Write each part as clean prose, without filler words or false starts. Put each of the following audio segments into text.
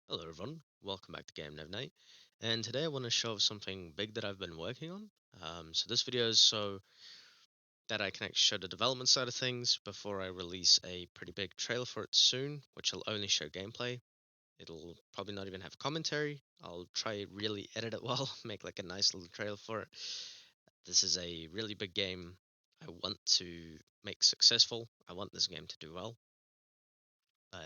Hello everyone, welcome back to Game Dev Night, and today I want to show off something big that I've been working on. So this video is so that I can actually show the development side of things before I release a pretty big trailer for it soon, which will only show gameplay. It'll probably not even have commentary. I'll try really edit it well, make like a nice little trailer for it. This is a really big game I want to make successful. I want this game to do well.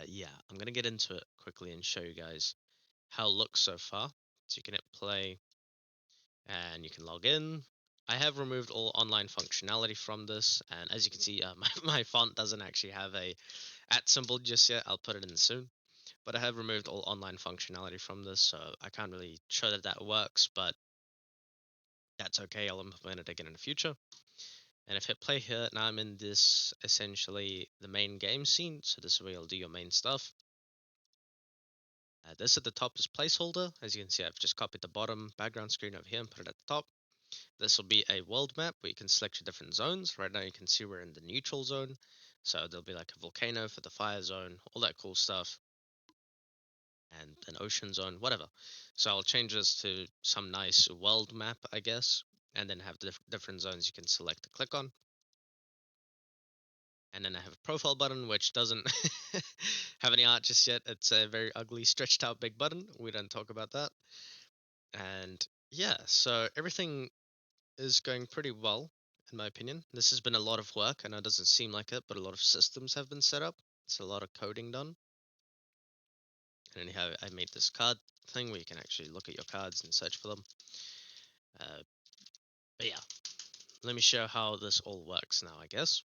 Yeah, I'm gonna get into it quickly and show you guys how it looks so far. So you can hit play and you can log in. I have removed all online functionality from this, and as you can see, my font doesn't actually have a at symbol just yet. I'll put it in soon. But I have removed all online functionality from this, so I can't really show that that works, but that's okay. I'll implement it again in the future. And if I hit play here, now I'm in this essentially the main game scene. So this is where you'll do your main stuff. This at the top is placeholder. As you can see, I've just copied the bottom background screen over here and put it at the top. This will be a world map where you can select your different zones. Right now you can see we're in the neutral zone. So there'll be like a volcano for the fire zone, all that cool stuff, and an ocean zone, whatever. So I'll change this to some nice world map, I guess, and then have different zones you can select to click on. And then I have a profile button, which doesn't have any art just yet. It's a very ugly, stretched out big button. We don't talk about that. And yeah, so everything is going pretty well, in my opinion. This has been a lot of work. I know it doesn't seem like it, but a lot of systems have been set up. It's a lot of coding done. And anyhow, I made this card thing where you can actually look at your cards and search for them. Uh, but yeah, let me show how this all works now, I guess.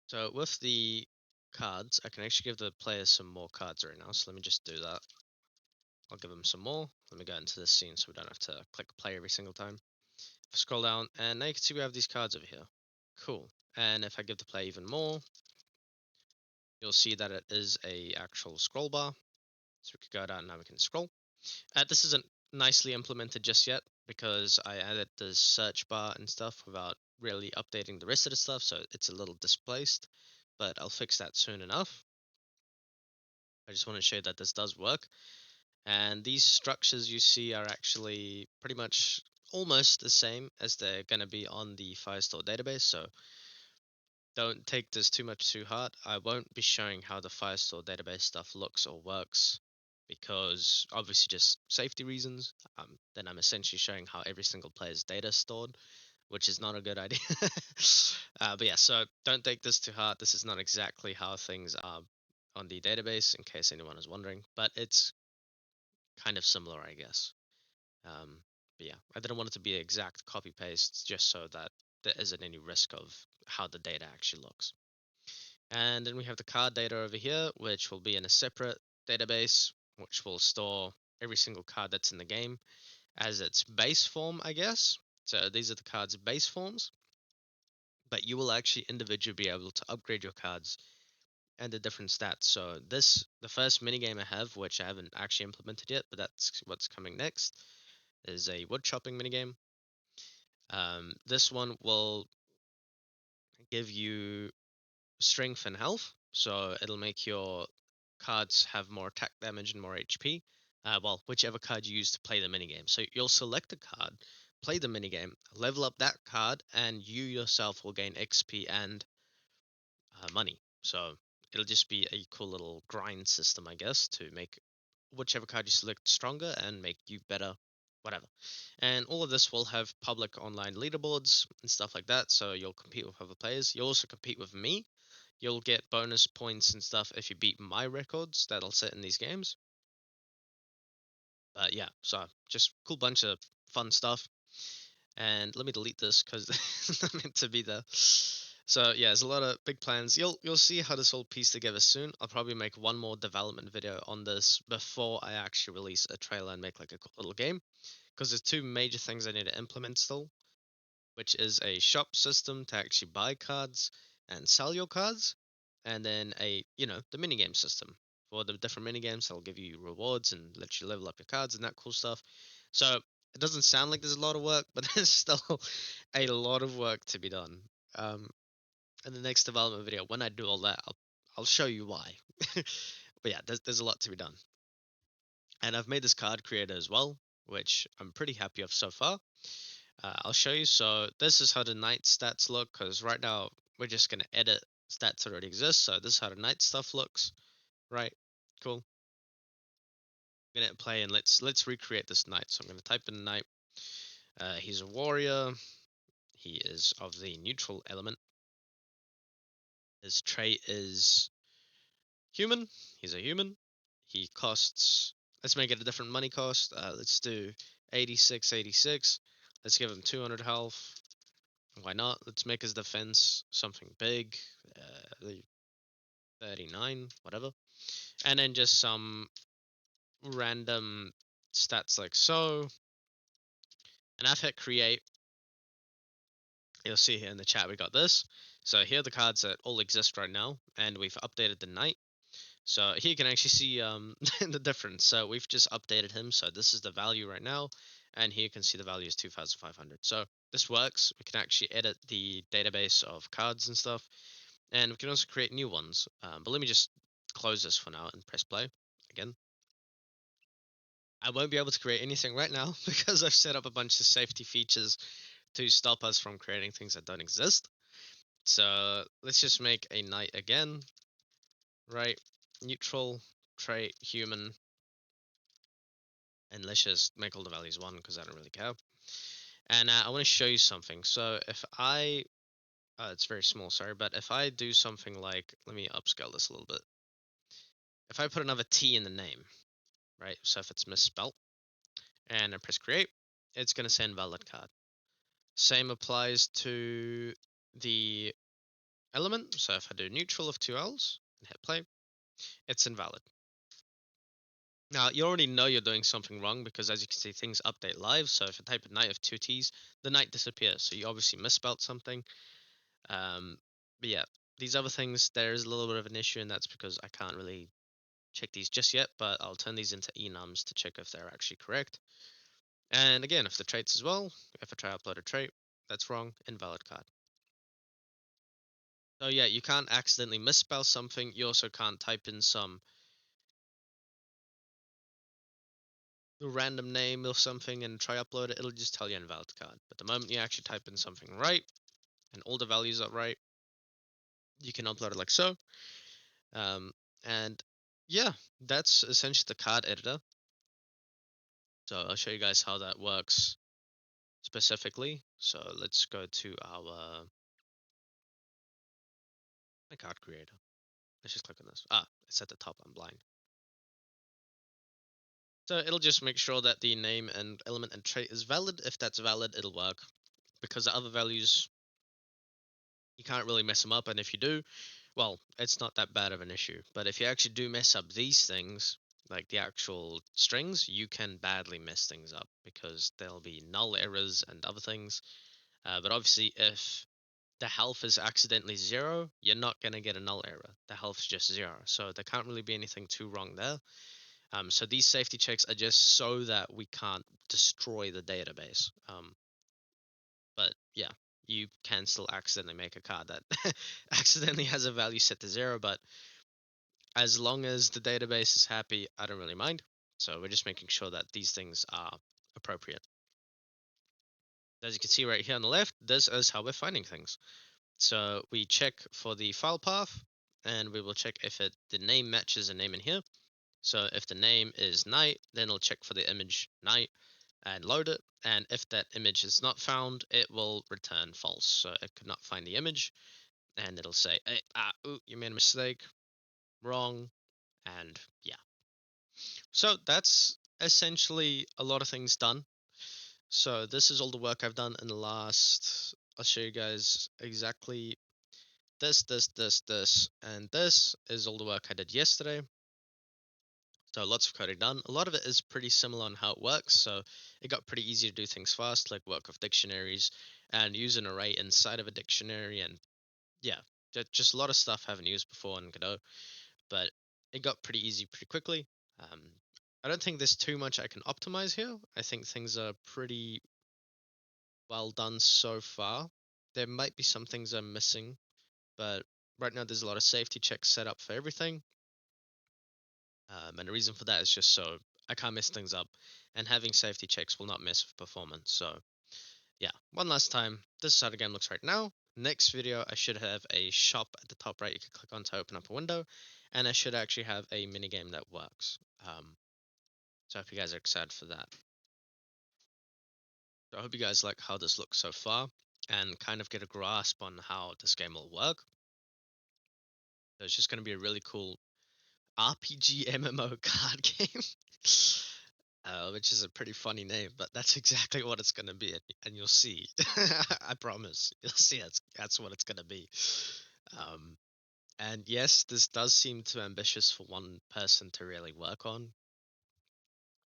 So with the cards, I can actually give the players some more cards right now. So let me just do that. I'll give them some more. Let me go into this scene so we don't have to click play every single time. Scroll down, and now you can see we have these cards over here. Cool. And if I give the player even more, you'll see that it is a actual scroll bar. So we could go down and now we can scroll. This isn't nicely implemented just yet because I added the search bar and stuff without really updating the rest of the stuff, so it's a little displaced, but I'll fix that soon enough. I just want to show you that this does work. And these structures you see are actually pretty much almost the same as they're going to be on the Firestore database, so don't take this too much too hard. I won't be showing how the Firestore database stuff looks or works because obviously just safety reasons. Then I'm essentially showing how every single player's data is stored, which is not a good idea. But yeah, so don't take this too hard. This is not exactly how things are on the database, in case anyone is wondering, but it's kind of similar, I guess. Um, but yeah, I didn't want it to be exact copy paste just so that there isn't any risk of how the data actually looks. And then we have the card data over here, which will be in a separate database, which will store every single card that's in the game as its base form, I guess. So these are the card's base forms, but you will actually individually be able to upgrade your cards and the different stats. So the first minigame I have, which I haven't actually implemented yet, but that's what's coming next, is a wood chopping minigame. This one will give you strength and health, so it'll make your cards have more attack damage and more HP. Well, whichever card you use to play the minigame. So you'll select a card, play the minigame, level up that card, and you yourself will gain XP and money. So it'll just be a cool little grind system, I guess, to make whichever card you select stronger and make you better, whatever. And all of this will have public online leaderboards and stuff like that. So you'll compete with other players. You'll also compete with me. You'll get bonus points and stuff if you beat my records that I'll set in these games. But yeah, so just cool bunch of fun stuff. And let me delete this because it's not meant to be there. So yeah, there's a lot of big plans. You'll see how this all piece together soon. I'll probably make one more development video on this before I actually release a trailer and make like a cool little game. Because there's two major things I need to implement still, which is a shop system to actually buy cards and sell your cards, and then the minigame system. For the different minigames, they'll give you rewards and let you level up your cards and that cool stuff. So it doesn't sound like there's a lot of work, but there's still a lot of work to be done. In the next development video, when I do all that, I'll show you why. But yeah, there's a lot to be done. And I've made this card creator as well, which I'm pretty happy of so far. I'll show you. So this is how the night stats look, because right now we're just going to edit stats that already exist. So this is how the night stuff looks. Right, cool. I'm gonna play and let's recreate this knight. So I'm gonna type in knight. He's a warrior. He is of the neutral element. His trait is human. He's a human. He costs. Let's make it a different money cost. Let's do 86, 86. Let's give him 200 health. Why not? Let's make his defense something big. 39, whatever. And then just some random stats like so. And I've hit create. You'll see here in the chat we got this. So here are the cards that all exist right now, and we've updated the knight. So here you can actually see the difference. So we've just updated him. So this is the value right now, and here you can see the value is 2,500. So this works. We can actually edit the database of cards and stuff, and we can also create new ones. But let me just close this for now and press play again. I won't be able to create anything right now because I've set up a bunch of safety features to stop us from creating things that don't exist. So let's just make a knight again, right? Neutral, trait, human, and let's just make all the values 1 because I don't really care. And I want to show you something. So if I, it's very small, sorry, but if I do something like, let me upscale this a little bit. If I put another T in the name, right? So if it's misspelt and I press create, it's going to say invalid card. Same applies to the element. So if I do neutral of 2 L's and hit play, it's invalid. Now, you already know you're doing something wrong because, as you can see, things update live. So if I type a knight of 2 T's, the knight disappears. So you obviously misspelled something. But yeah, these other things, there's a little bit of an issue, and that's because I can't really check these just yet, but I'll turn these into enums to check if they're actually correct. And again, if the traits as well, if I try to upload a trait, that's wrong, invalid card. So yeah, you can't accidentally misspell something. You also can't type in some random name or something and try upload it. It'll just tell you invalid card. But the moment you actually type in something right and all the values are right, you can upload it like so. And yeah, that's essentially the card editor. So I'll show you guys how that works specifically. So let's go to our my card creator. Let's just click on this. It's at the top. I'm blind. So it'll just make sure that the name and element and trait is valid. If that's valid, it'll work. Because the other values, you can't really mess them up. And if you do, well, it's not that bad of an issue. But if you actually do mess up these things, like the actual strings, you can badly mess things up because there'll be null errors and other things. But obviously, if the health is accidentally 0, you're not going to get a null error. The health's just 0. So there can't really be anything too wrong there. So these safety checks are just so that we can't destroy the database. But yeah, you can still accidentally make a card that accidentally has a value set to 0, but as long as the database is happy, I don't really mind. So we're just making sure that these things are appropriate. As you can see right here on the left, this is how we're finding things. So we check for the file path, and we will check if the name matches a name in here. So if the name is night, then it'll check for the image night and load it. And if that image is not found, it will return false. So it could not find the image, and it'll say, hey, you made a mistake, wrong, and yeah. So that's essentially a lot of things done. So this is all the work I've done in the last, I'll show you guys exactly this, and this is all the work I did yesterday. So lots of coding done. A lot of it is pretty similar on how it works. So it got pretty easy to do things fast, like work with dictionaries and use an array inside of a dictionary. And yeah, just a lot of stuff I haven't used before in Godot, but it got pretty easy pretty quickly. I don't think there's too much I can optimize here. I think things are pretty well done so far. There might be some things I'm missing, but right now there's a lot of safety checks set up for everything. And the reason for that is just so I can't mess things up, and having safety checks will not mess with performance. So yeah, one last time, this is how the game looks right now. Next video, I should have a shop at the top right you can click on to open up a window, and I should actually have a minigame that works. So I hope you guys are excited for that. So I hope you guys like how this looks so far, and kind of get a grasp on how this game will work. So it's just going to be a really cool RPG MMO card game. Which is a pretty funny name, but that's exactly what it's gonna be, and you'll see. I promise, you'll see. That's what it's gonna be. Um, and yes, this does seem too ambitious for one person to really work on,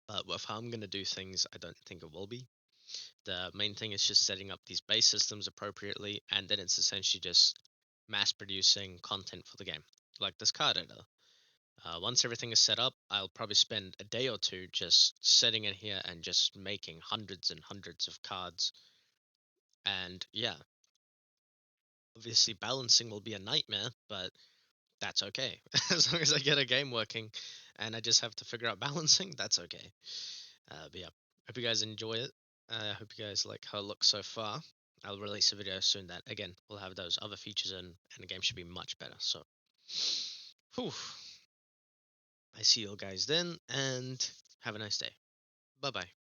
but with how I'm gonna do things, I don't think it will be. The main thing is just setting up these base systems appropriately, and then it's essentially just mass producing content for the game, like this card editor. Once everything is set up, I'll probably spend a day or two just sitting in here and just making hundreds and hundreds of cards. And yeah, obviously balancing will be a nightmare, but that's okay. As long as I get a game working and I just have to figure out balancing, that's okay. But yeah, hope you guys enjoy it. I hope you guys like how it looks so far. I'll release a video soon that, again, will have those other features in, and the game should be much better. So, whew. I see you guys then, and have a nice day. Bye bye.